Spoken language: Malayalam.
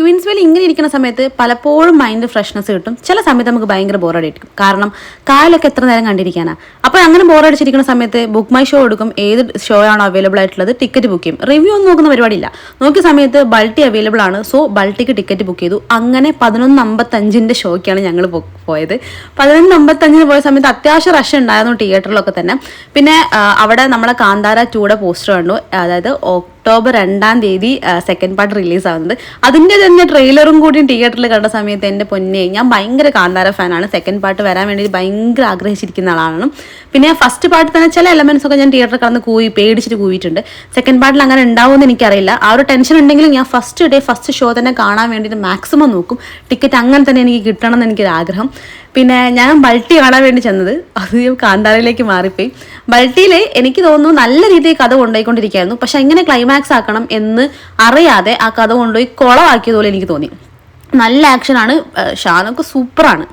ക്വീൻസ്വേൽ ഇങ്ങനെ ഇരിക്കുന്ന സമയത്ത് പലപ്പോഴും മൈൻഡ് ഫ്രഷ്നെസ് കിട്ടും, ചില സമയത്ത് നമുക്ക് ഭയങ്കര ബോറടിക്കും. കാരണം കായലൊക്കെ എത്ര നേരം കണ്ടിരിക്കാനാ. അപ്പോൾ അങ്ങനെ ബോറടിച്ചിരിക്കുന്ന സമയത്ത് ബുക്ക് മൈ ഷോ എടുക്കും, ഏത് ഷോ ആണോ അവൈലബിൾ ആയിട്ടുള്ളത് ടിക്കറ്റ് ബുക്ക് ചെയ്യും. റിവ്യൂ ഒന്നും നോക്കുന്ന പരിപാടിയില്ല. നോക്കിയ സമയത്ത് ബൾട്ടി അവൈലബിൾ ആണ്, സോ ബൾട്ടിക്ക് ടിക്കറ്റ് ബുക്ക് ചെയ്തു. അങ്ങനെ 11:55 ഷോയ്ക്കാണ് ഞങ്ങൾ പോയത്. 11:55 പോയ സമയത്ത് അത്യാവശ്യം റഷ് ഉണ്ടായിരുന്നു തിയേറ്ററിലൊക്കെ തന്നെ. പിന്നെ അവിടെ നമ്മളെ കാന്താര 2 പോസ്റ്റർ കണ്ടു. അതായത് ഒക്ടോബർ 2 സെക്കൻഡ് പാർട്ട് റിലീസ് ആവുന്നത്. അതിൻ്റെ തന്നെ ട്രെയിലറും കൂടി തിയേറ്ററിൽ കണ്ട സമയത്ത് എൻ്റെ പൊന്നെ, ഞാൻ ഭയങ്കര കാന്താര ഫാനാണ്. സെക്കൻഡ് പാർട്ട് വരാൻ വേണ്ടി ഭയങ്കര ആഗ്രഹിച്ചിരിക്കുന്ന ആളാണ്. പിന്നെ ഫസ്റ്റ് പാർട്ട് തന്നെ ചില എലമെന്റ്സ് ഒക്കെ ഞാൻ തിയേറ്ററിൽ കടന്ന് പേടിച്ചിട്ട് കൂവിയിട്ടുണ്ട്. സെക്കൻഡ് പാർട്ടിൽ അങ്ങനെ ഉണ്ടാവുമെന്ന് എനിക്കറിയില്ല. ആ ഒരു ടെൻഷൻ ഉണ്ടെങ്കിലും ഞാൻ ഫസ്റ്റ് ഷോ തന്നെ കാണാൻ വേണ്ടിയിട്ട് മാക്സിമം നോക്കും. ടിക്കറ്റ് അങ്ങനെ തന്നെ എനിക്ക് കിട്ടണം എന്ന് എനിക്കൊരു ആഗ്രഹം. പിന്നെ ഞാൻ ബൾട്ടി കാണാൻ വേണ്ടി ചെന്നത് അത് കാന്താരയിലേക്ക് മാറിപ്പോയി. ബൾട്ടിയിൽ എനിക്ക് തോന്നുന്നു നല്ല രീതിയിൽ കഥ കൊണ്ടുപോയിക്കൊണ്ടിരിക്കുകയായിരുന്നു. പക്ഷെ എങ്ങനെ ക്ലൈമാക്സ് ആക്കണം എന്ന് അറിയാതെ ആ കഥ കൊണ്ടുപോയി കുളമാക്കിയതുപോലെ എനിക്ക് തോന്നി. നല്ല ആക്ഷനാണ്, ഷാനൊക്കെ സൂപ്പറാണ്.